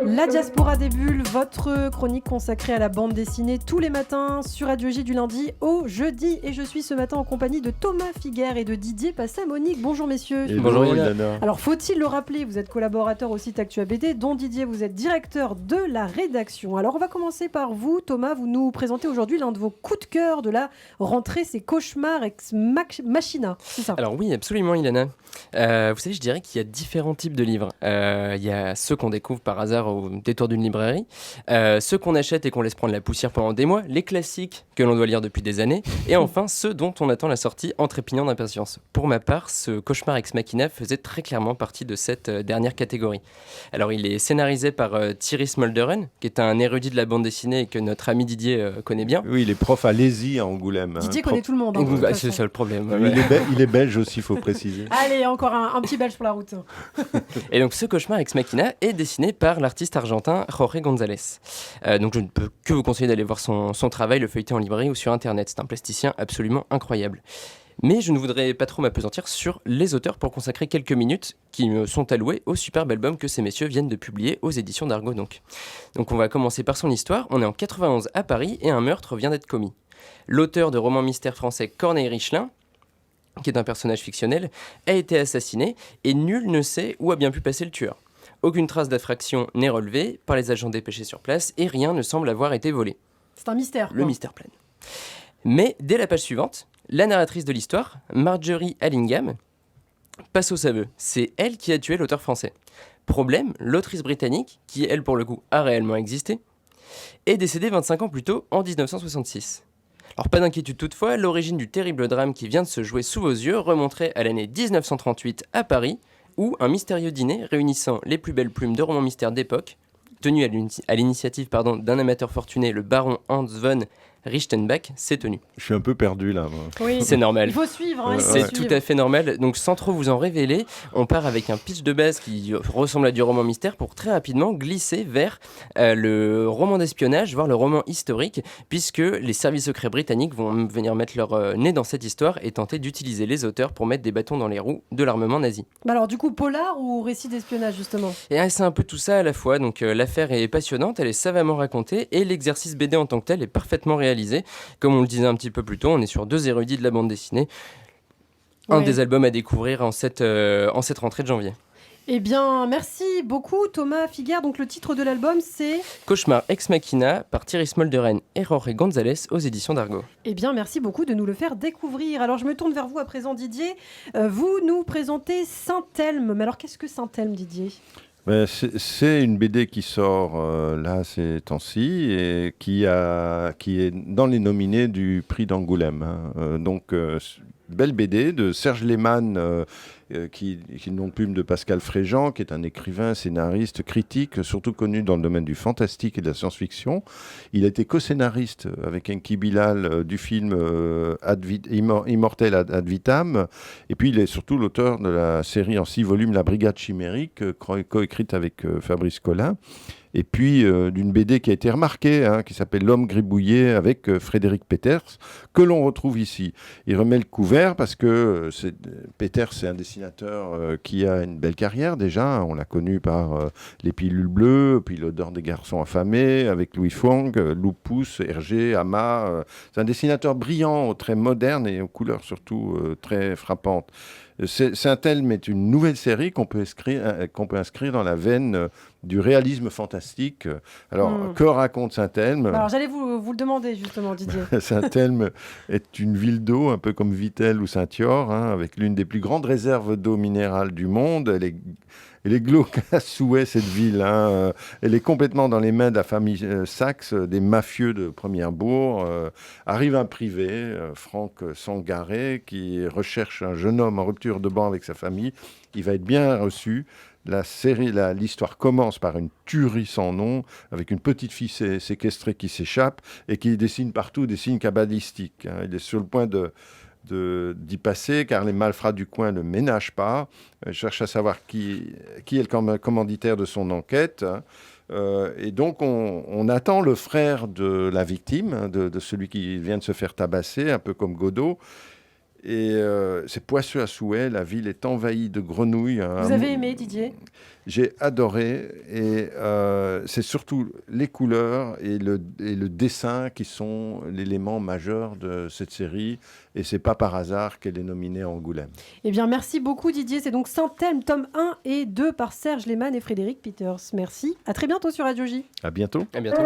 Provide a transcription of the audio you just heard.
La Diaspora des Bulles, votre chronique consacrée à la bande dessinée tous les matins sur Radio J du lundi au jeudi. Et je suis ce matin en compagnie de Thomas Figuère et de Didier Passamonique. Bonjour messieurs. Bonjour Ilana. Alors faut-il le rappeler, vous êtes collaborateur au site Actua BD, dont Didier, vous êtes directeur de la rédaction. Alors on va commencer par vous, Thomas. Vous nous présentez aujourd'hui l'un de vos coups de cœur de la rentrée, c'est Cauchemar Ex Machina, c'est ça? Alors oui, absolument Ilana. Vous savez, je dirais qu'il y a différents types de livres. Il y a ceux qu'on découvre par hasard au détour d'une librairie, ceux qu'on achète et qu'on laisse prendre la poussière pendant des mois, les classiques que l'on doit lire depuis des années, et enfin ceux dont on attend la sortie en trépignant d'impatience. Pour ma part, ce Cauchemar Ex Machina faisait très clairement partie de cette dernière catégorie. Alors il est scénarisé par Thierry Smolderen, qui est un érudit de la bande dessinée et que notre ami Didier connaît bien. Oui, il est prof à l'ESI à Angoulême. Didier connaît tout le monde. C'est ça le problème. Oui, il est belge aussi, il faut préciser. Allez, encore un petit belge sur la route. Et donc ce Cauchemar Ex Machina est dessiné par l'artiste argentin Jorge González. Donc je ne peux que vous conseiller d'aller voir son travail, le feuilleter en librairie ou sur internet. C'est un plasticien absolument incroyable. Mais je ne voudrais pas trop m'appesantir sur les auteurs pour consacrer quelques minutes qui me sont allouées au superbe album que ces messieurs viennent de publier aux éditions d'Argo. Donc on va commencer par son histoire. On est en 91 à Paris et un meurtre vient d'être commis. L'auteur de romans mystères français Corneille Richelin, qui est un personnage fictionnel, a été assassiné et nul ne sait où a bien pu passer le tueur. Aucune trace d'effraction n'est relevée par les agents dépêchés sur place et rien ne semble avoir été volé. C'est un mystère. Le mystère plane. Mais dès la page suivante, la narratrice de l'histoire, Marjorie Allingham, passe aux aveux. C'est elle qui a tué l'auteur français. Problème, l'autrice britannique, qui elle pour le coup a réellement existé, est décédée 25 ans plus tôt, en 1966. Alors pas d'inquiétude toutefois, l'origine du terrible drame qui vient de se jouer sous vos yeux remonterait à l'année 1938 à Paris, où un mystérieux dîner réunissant les plus belles plumes de romans mystères d'époque, tenu à l'initiative d'un amateur fortuné, le baron Hans von Richtenbach, s'est tenu. Je suis un peu perdu là. Moi. Oui. C'est normal. Il faut suivre. C'est tout à fait normal. Donc sans trop vous en révéler, on part avec un pitch de base qui ressemble à du roman mystère pour très rapidement glisser vers le roman d'espionnage, voire le roman historique, puisque les services secrets britanniques vont venir mettre leur nez dans cette histoire et tenter d'utiliser les auteurs pour mettre des bâtons dans les roues de l'armement nazi. Bah alors du coup, polar ou récit d'espionnage justement? Et c'est un peu tout ça à la fois. Donc l'affaire est passionnante, elle est savamment racontée et l'exercice BD en tant que tel est parfaitement réalisé. Comme on le disait un petit peu plus tôt, on est sur deux érudits de la bande dessinée. Un des albums à découvrir en cette rentrée de janvier. Eh bien, merci beaucoup Thomas Figuère. Donc le titre de l'album c'est Cauchemar Ex Machina par Thierry Smolderen et Jorge González aux éditions d'Argo. Eh bien, merci beaucoup de nous le faire découvrir. Alors je me tourne vers vous à présent Didier. Vous nous présentez Saint-Elme. Mais alors qu'est-ce que Saint-Elme, Didier ? C'est une BD qui sort là ces temps-ci et qui est dans les nominés du prix d'Angoulême. Belle BD de Serge Lehmann, qui est le nom de plume de Pascal Fréjean, qui est un écrivain, scénariste, critique, surtout connu dans le domaine du fantastique et de la science-fiction. Il a été co-scénariste avec Enki Bilal du film Immortel ad vitam. Et puis il est surtout l'auteur de la série en 6 volumes La Brigade chimérique, co-écrite avec Fabrice Collin. Et puis d'une BD qui a été remarquée, qui s'appelle L'Homme gribouillé avec Frédéric Peters, que l'on retrouve ici. Il remet le couvert parce que Peters, c'est un dessinateur qui a une belle carrière déjà. On l'a connu par Les Pilules Bleues, puis L'Odeur des garçons affamés, avec Louis Fong, Lupus, Hergé, Hama. C'est un dessinateur brillant, très moderne et aux couleurs surtout très frappantes. Saint-Elme est une nouvelle série qu'on peut inscrire dans la veine du réalisme fantastique. Alors, que raconte Saint-Elme ? Alors, j'allais vous le demander, justement, Didier. Saint-Elme est une ville d'eau, un peu comme Vittel ou Saint-Yor, avec l'une des plus grandes réserves d'eau minérale du monde. Elle est glauque à souhait, cette ville. Elle est complètement dans les mains de la famille Sachs, des mafieux de Première-Bourg. Arrive un privé, Franck Sangaré, qui recherche un jeune homme en rupture de ban avec sa famille. Il va être bien reçu. L'histoire commence par une tuerie sans nom, avec une petite fille séquestrée qui s'échappe et qui dessine partout des signes cabalistiques. Il est sur le point d'y passer, car les malfrats du coin ne ménagent pas. Cherche à savoir qui est le commanditaire de son enquête. Et donc, on attend le frère de la victime, de celui qui vient de se faire tabasser, un peu comme Godot. Et c'est poisseux à souhait, la ville est envahie de grenouilles. Vous avez aimé, Didier ? J'ai adoré, et c'est surtout les couleurs et le dessin qui sont l'élément majeur de cette série, et c'est pas par hasard qu'elle est nominée à Angoulême. Eh bien, merci beaucoup, Didier. C'est donc Saint-Elme, tome 1 et 2 par Serge Lehmann et Frédéric Peters. Merci. À très bientôt sur Radio J. À bientôt. À bientôt.